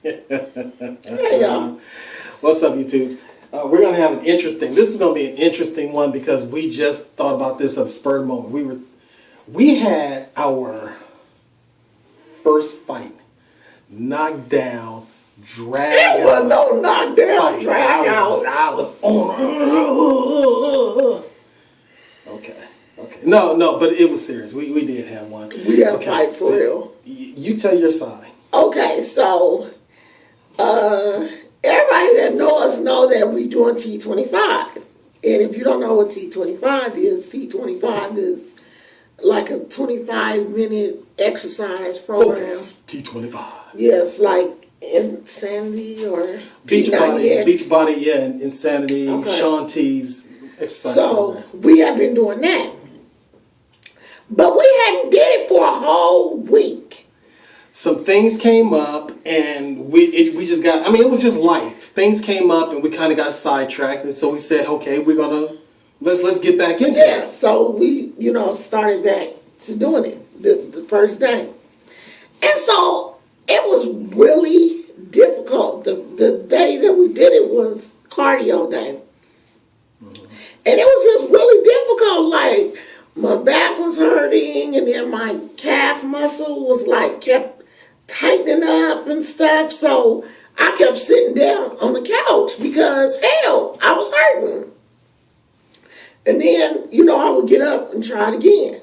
Hey, y'all. What's up, YouTube? We're gonna have an interesting. This is gonna be an interesting one because we just thought about this at the spur of the moment. We had our first fight, knockdown, drag. It was no knockdown, drag out. I was on. Okay. No, but it was serious. We did have one. We had a fight for real. You tell your side. Okay, so everybody that knows us know that we doing T25. And if you don't know what T25 is like a 25-minute exercise program. Focus. T25. Yes, like Insanity or Beachbody, yeah, and Insanity, okay. Shaun T's exercise So program. we have been doing that. But we hadn't did it for a whole week. Some things came up, and we just got. I mean, it was just life. Things came up, and we kind of got sidetracked, and so we said, okay, we're gonna let's get back into it. Yeah. So we, started back to doing it the first day, and so it was really difficult. The day that we did it was cardio day, and it was just really difficult. Like my back was hurting, and then my calf muscle was kept tightening up and stuff. So I kept sitting down on the couch because hell, I was hurting. And then, I would get up and try it again.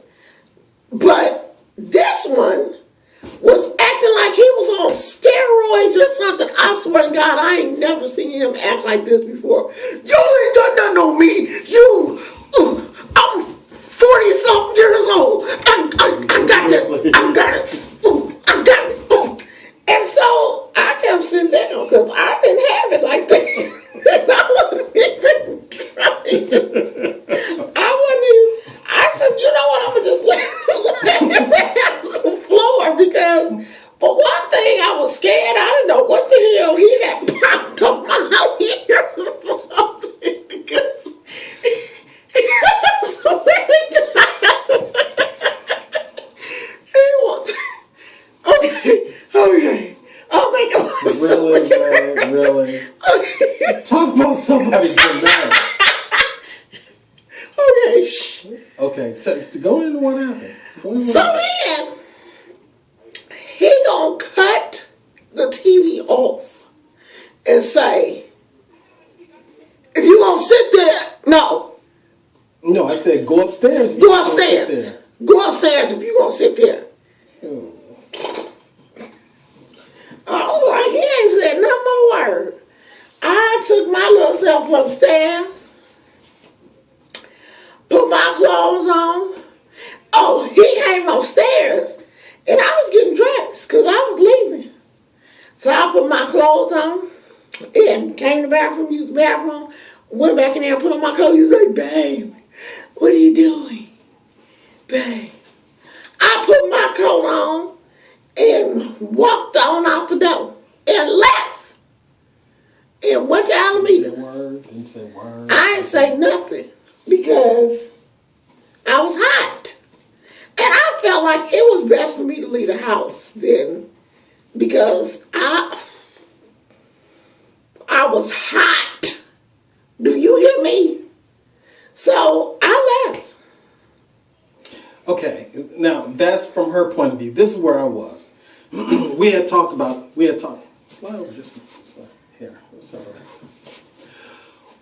But this one was acting like he was on steroids or something. I swear to God, I ain't never seen him act like this before. You ain't done nothing on me. I'm 40-something years old. I got it. I got it. I got it. And so I kept sitting down because I didn't have it like that. I wasn't even trying. I said, you know what, I'm going to just let him have some floor because for one thing, I was scared. I didn't know what the hell he had popped up my ear or something because he was very Okay. I'll make it. Really? Okay. Talk about somebody dramatic. Okay. Shh. Okay. To go into what happened. So then, he gonna cut the TV off and say, if you gonna sit there, no. No, I said go upstairs. Go upstairs. Go upstairs if you gonna sit there. Oh. I was like, he ain't said nothing but a word. I took my little self upstairs, put my clothes on. Oh, he came upstairs, and I was getting dressed because I was leaving. So I put my clothes on and came to the bathroom, used the bathroom, went back in there, put on my clothes. He was like, babe, what are you doing? Babe. I put my coat on and walked on out the door and left and went to Alameda. Didn't say word. I didn't say nothing because I was hot. And I felt like it was best for me to leave the house then because I was hot. Do you hear me? So I left. Okay, now that's from her point of view. This is where I was. We had talked, slide over just slide here. Sorry about that.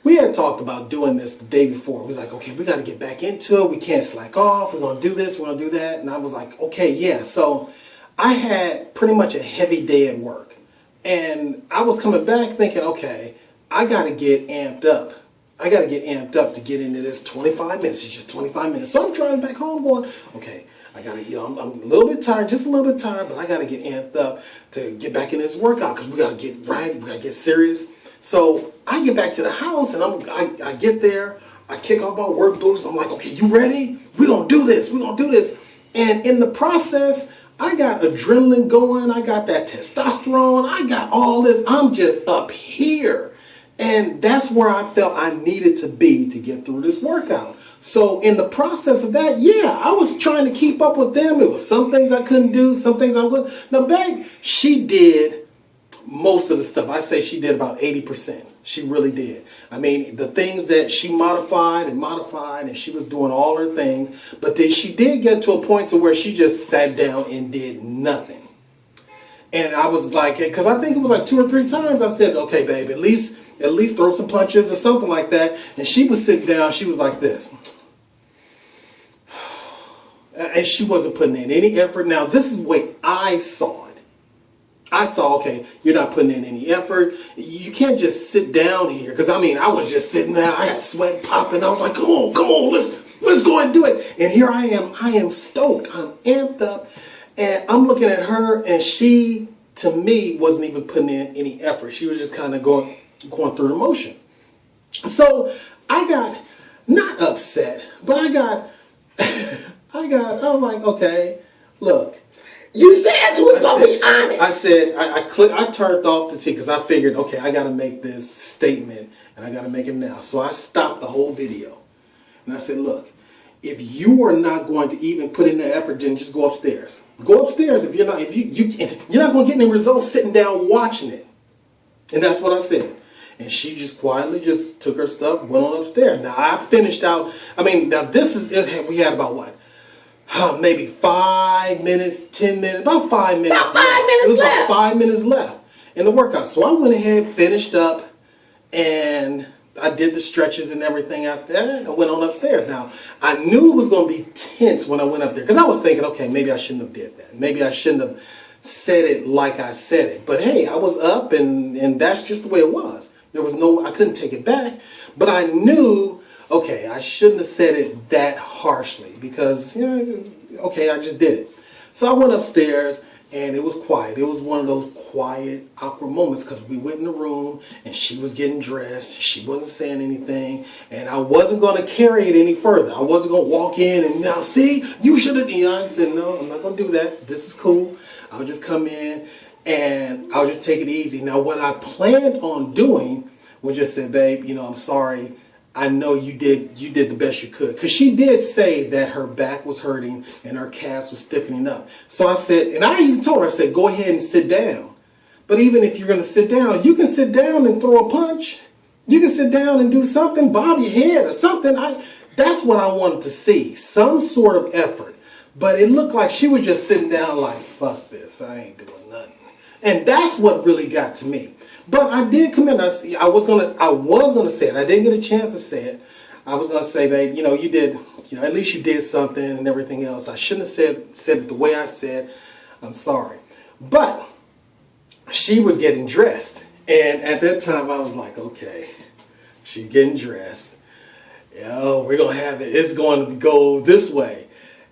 We had talked about doing this the day before. We was like, okay, we got to get back into it. We can't slack off. We're going to do this. We're going to do that. And I was like, okay, yeah. So I had pretty much a heavy day at work. And I was coming back thinking, okay, I got to get amped up. I got to get amped up to get into this 25 minutes. It's just 25 minutes. So I'm driving back home going, okay, I got to, I'm a little bit tired, just a little bit tired, but I got to get amped up to get back in this workout because we got to get right. We got to get serious. So I get back to the house and I get there. I kick off my work boots. I'm like, okay, you ready? We're going to do this. We're going to do this. And in the process, I got adrenaline going. I got that testosterone. I got all this. I'm just up here. And that's where I felt I needed to be to get through this workout. So in the process of that, yeah, I was trying to keep up with them. It was some things I couldn't do, some things I wouldn't. Now, Beck, she did most of the stuff. I say she did about 80%. She really did. I mean, the things that she modified, and she was doing all her things. But then she did get to a point to where she just sat down and did nothing. And I was like, because I think it was like 2 or 3 times I said, okay, babe, at least throw some punches or something like that. And she was sitting down. She was like this. And she wasn't putting in any effort. Now, this is the way I saw it. I saw, okay, you're not putting in any effort. You can't just sit down here. Because, I mean, I was just sitting there. I had sweat popping. I was like, come on, let's go and do it. And here I am stoked. I'm amped up. And I'm looking at her, and she, to me, wasn't even putting in any effort. She was just kind of going through the motions. So I got not upset, but I was like, okay, look. You said you was going to be honest. I said, I turned off the TV because I figured, okay, I got to make this statement and I got to make it now. So I stopped the whole video. And I said, look, if you are not going to even put in the effort, then just go upstairs. Go upstairs if you're not going to get any results sitting down watching it. And that's what I said. And she just quietly just took her stuff, went on upstairs. Now I finished out, we had about what? Maybe 5 minutes, 10 minutes, about 5 minutes left. It was about 5 minutes left in the workout. So I went ahead, finished up, and I did the stretches and everything out there, and I went on upstairs. Now, I knew it was going to be tense when I went up there, because I was thinking, okay, maybe I shouldn't have did that. Maybe I shouldn't have said it like I said it. But hey, I was up, and that's just the way it was. I couldn't take it back, but I knew, okay, I shouldn't have said it that harshly because, okay, I just did it. So I went upstairs and it was quiet. It was one of those quiet, awkward moments because we went in the room and she was getting dressed. She wasn't saying anything and I wasn't going to carry it any further. I wasn't going to walk in and now, see, you should have, I said, no, I'm not going to do that. This is cool. I'll just come in and I'll just take it easy. Now, what I planned on doing was just say, babe, I'm sorry. I know you did the best you could. Because she did say that her back was hurting and her calves was stiffening up. So I said, and I even told her, I said, go ahead and sit down. But even if you're going to sit down, you can sit down and throw a punch. You can sit down and do something, bob your head or something. That's what I wanted to see. Some sort of effort. But it looked like she was just sitting down like, fuck this. I ain't doing nothing. And that's what really got to me. But I did commend her. I was gonna say it. I didn't get a chance to say it. I was gonna say, babe, you did, at least you did something and everything else. I shouldn't have said it the way I said. I'm sorry. But she was getting dressed. And at that time I was like, okay, she's getting dressed. We're gonna have it. It's going to go this way.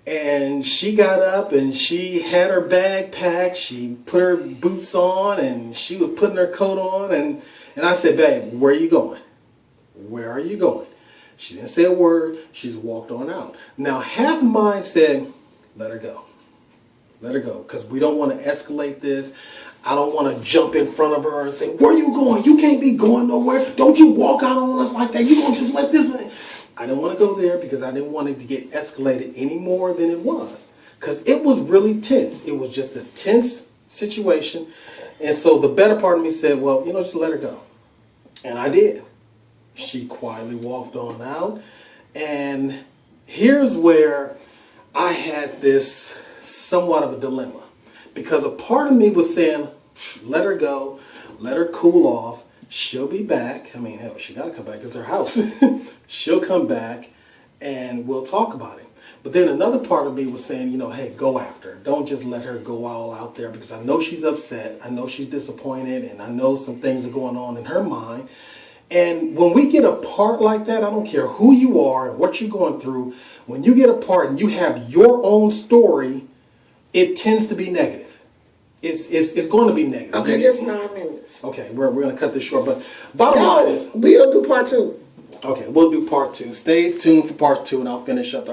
And she got up and she had her bag packed. She put her boots on and she was putting her coat on. And I said, babe, where are you going? Where are you going? She didn't say a word. She just walked on out. Now, half of mine said, let her go. Let her go. Because we don't want to escalate this. I don't want to jump in front of her and say, where are you going? You can't be going nowhere. Don't you walk out on us like that. You're going to just let this one. I didn't want to go there because I didn't want it to get escalated any more than it was. Because it was really tense. It was just a tense situation. And so the better part of me said, well, just let her go. And I did. She quietly walked on out. And here's where I had this somewhat of a dilemma. Because a part of me was saying, let her go. Let her cool off. She'll be back. I mean, hell, she got to come back. It's her house. She'll come back and we'll talk about it. But then another part of me was saying, hey, go after her. Don't just let her go all out there because I know she's upset. I know she's disappointed and I know some things are going on in her mind. And when we get a part like that, I don't care who you are and what you're going through. When you get a part and you have your own story, it tends to be negative. It's going to be negative. Okay, just 9 minutes. Okay, we're going to cut this short. But bottom line is, we'll do part 2. Okay, we'll do part 2. Stay tuned for part 2 and I'll finish up.